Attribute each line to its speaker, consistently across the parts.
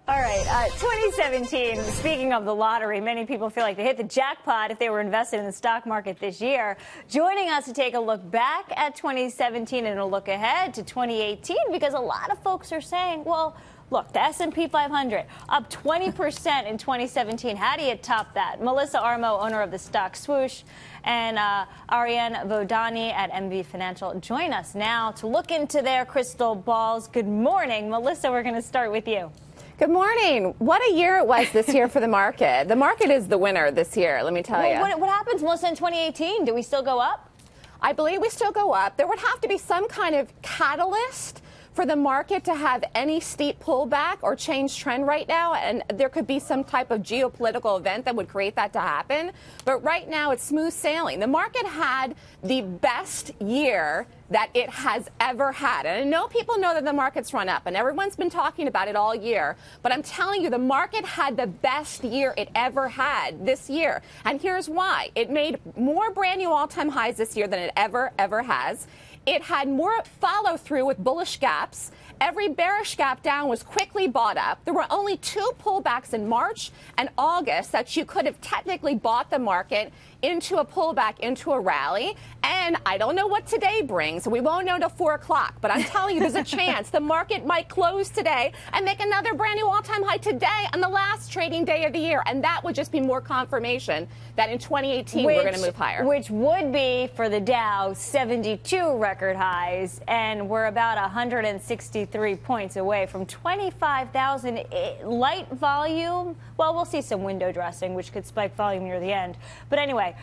Speaker 1: All right, 2017, speaking of the lottery, many people feel like they hit the jackpot if they were invested in the stock market this year. Joining us to take a look back at 2017 and a look ahead to 2018, because a lot of folks are saying, well, look, the S&P 500 up 20% in 2017. How do you top that? Melissa Armo, owner of the stock Swoosh, and Ariane Vodani at MV Financial join us now to look into their crystal balls. Good morning. Melissa, we're going to start with you.
Speaker 2: Good morning. What a year it was this year for the market. The market is the winner this year, let me tell you.
Speaker 1: What happens, Melissa, in 2018? Do we still go up?
Speaker 2: I believe we still go up. There would have to be some kind of catalyst for the market to have any steep pullback or change trend right now, and there could be some type of geopolitical event that would create that to happen. But right now, it's smooth sailing. The market had the best year that it has ever had. And I know people know that the market's run up, and everyone's been talking about it all year. But I'm telling you, the market had the best year it ever had this year. And here's why. It made more brand new all-time highs this year than it ever has. It had more follow through with bullish gaps. Every bearish gap down was quickly bought up. There were only two pullbacks in March and August that you could have technically bought the market into a pullback, into a rally. And I don't know what today brings, so we won't know till 4 o'clock. But I'm telling you, there's a chance the market might close today and make another brand new all-time high today on the last trading day of the year. And that would just be more confirmation that in 2018 we're going to move higher.
Speaker 1: Which would be, for the Dow, 72 record highs. And we're about 163 points away from 25,000. Light volume. Well, we'll see some window dressing, which could spike volume near the end. But anyway,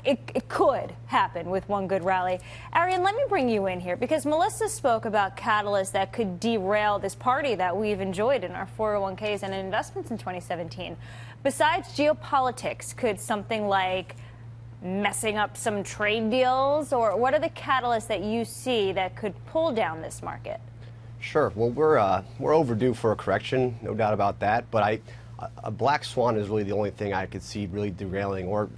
Speaker 1: it could happen with one good rally. Ariane, let me bring you in here, because Melissa spoke about catalysts that could derail this party that we've enjoyed in our 401ks and investments in 2017. Besides geopolitics, could something like messing up some trade deals, or what are the catalysts that you see that could pull down this market?
Speaker 3: Sure. Well, we're overdue for a correction, no doubt about that. But a black swan is really the only thing I could see really derailing, or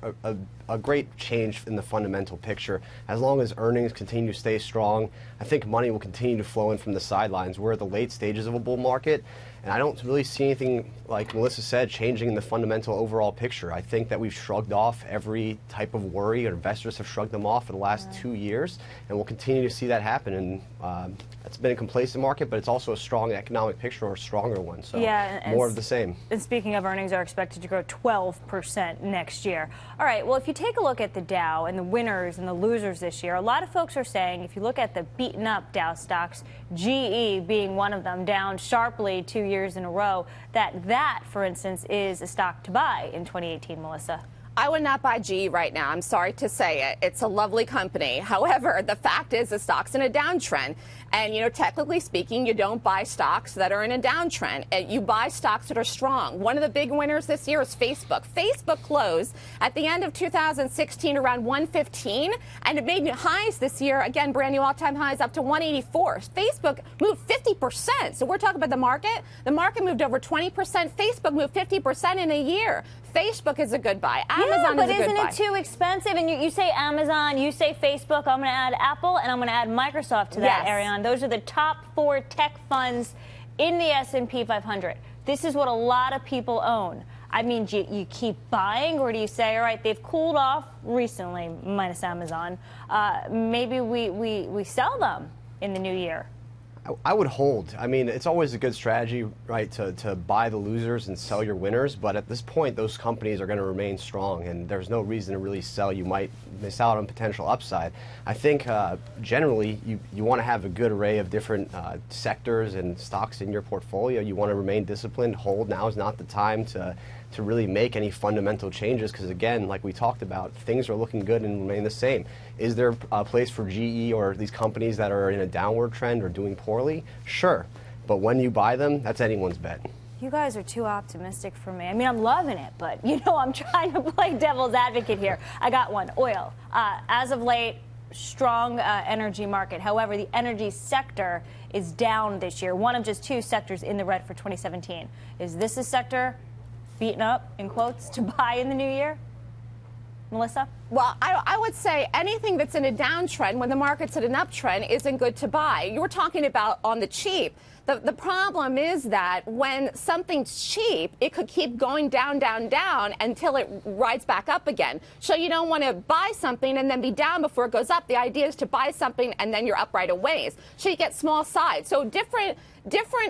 Speaker 3: a great change in the fundamental picture. As long as earnings continue to stay strong, I think money will continue to flow in from the sidelines. We're at the late stages of a bull market, and I don't really see anything, like Melissa said, changing in the fundamental overall picture. I think that we've shrugged off every type of worry, or investors have shrugged them off for the last 2 years, and we'll continue to see that happen. And it's been a complacent market, but it's also a strong economic picture, or a stronger one. So yeah, more of the same.
Speaker 1: And speaking of earnings, are expected to grow 12% next year. All right, well, if you take a look at the Dow and the winners and the losers this year, a lot of folks are saying, if you look at the beaten up Dow stocks, GE being one of them, down sharply 2 years in a row, that, for instance, is a stock to buy in 2018, Melissa.
Speaker 2: I would not buy GE right now. I'm sorry to say it. It's a lovely company. However, the fact is the stock's in a downtrend. And, you know, technically speaking, you don't buy stocks that are in a downtrend. You buy stocks that are strong. One of the big winners this year is Facebook. Facebook closed at the end of 2016 around 115, and it made highs this year. Again, brand new all-time highs up to 184. Facebook moved 50%. So we're talking about the market. The market moved over 20%. Facebook moved 50% in a year. Facebook is a good buy. Amazon
Speaker 1: but
Speaker 2: is a good buy.
Speaker 1: Isn't it too expensive? And you say Amazon, you say Facebook. I'm going to add Apple, and I'm going to add Microsoft to that, Ariane. Those are the top 4 tech funds in the S&P 500. This is what a lot of people own. I mean, do you keep buying, or do you say, all right, they've cooled off recently, minus Amazon. Maybe we sell them in the new year?
Speaker 3: I would hold. I mean, it's always a good strategy, right, to buy the losers and sell your winners. But at this point, those companies are going to remain strong, and there's no reason to really sell. You might miss out on potential upside. I think generally you want to have a good array of different sectors and stocks in your portfolio. You want to remain disciplined. Hold. Now is not the time to really make any fundamental changes, because again, like we talked about, things are looking good and remain the same. Is there a place for GE or these companies that are in a downward trend or doing poorly? Sure. But when you buy them, that's anyone's bet.
Speaker 1: You guys are too optimistic for me. I mean, I'm loving it, but, you know, I'm trying to play devil's advocate here. I got one. Oil. As of late, strong energy market. However, the energy sector is down this year. One of just 2 sectors in the red for 2017. Is this a sector beaten up, in quotes, to buy in the new year? Melissa?
Speaker 2: Well, I would say anything that's in a downtrend when the market's in an uptrend isn't good to buy. You were talking about on the cheap. The problem is that when something's cheap, it could keep going down, down, down until it rides back up again. So you don't want to buy something and then be down before it goes up. The idea is to buy something and then you're up right away. So you get small sides. So different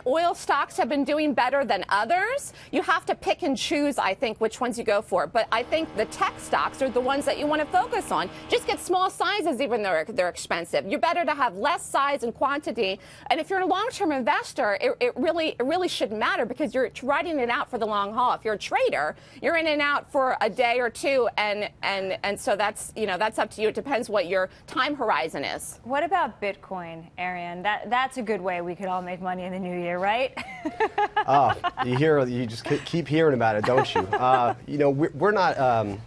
Speaker 2: oil stocks have been doing better than others. You have to pick and choose, I think, which ones you go for. But I think the tech stocks are the ones that you want to focus on. Just get small sizes, even though they're expensive. You're better to have less size and quantity. And if you're a long-term investor, it really shouldn't matter because you're riding it out for the long haul. If you're a trader, you're in and out for a day or two, and so that's up to you. It depends what your time horizon is.
Speaker 1: What about Bitcoin, Arian? That's a good way we could all make money in the new year, right?
Speaker 3: You just keep hearing about it, don't you? We're not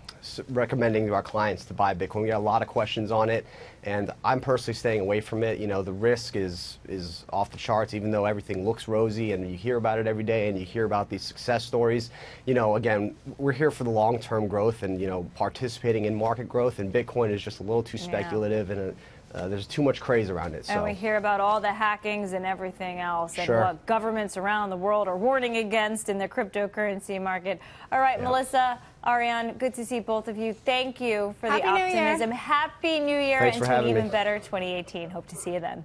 Speaker 3: recommending to our clients to buy Bitcoin. We got a lot of questions on it, and I'm personally staying away from it. The risk is off the charts, even though everything looks rosy and you hear about it every day and you hear about these success stories. Again, we're here for the long-term growth and, participating in market growth, and Bitcoin is just a little too speculative and there's too much craze around it.
Speaker 1: And we hear about all the hackings and everything else and what governments around the world are warning against in the cryptocurrency market. All right, Melissa, Ariane, good to see both of you. Thank you for the optimism. Happy New Year.
Speaker 3: Thanks
Speaker 1: and
Speaker 3: for
Speaker 1: to an
Speaker 3: having
Speaker 1: even
Speaker 3: me.
Speaker 1: better 2018. Hope to see you then.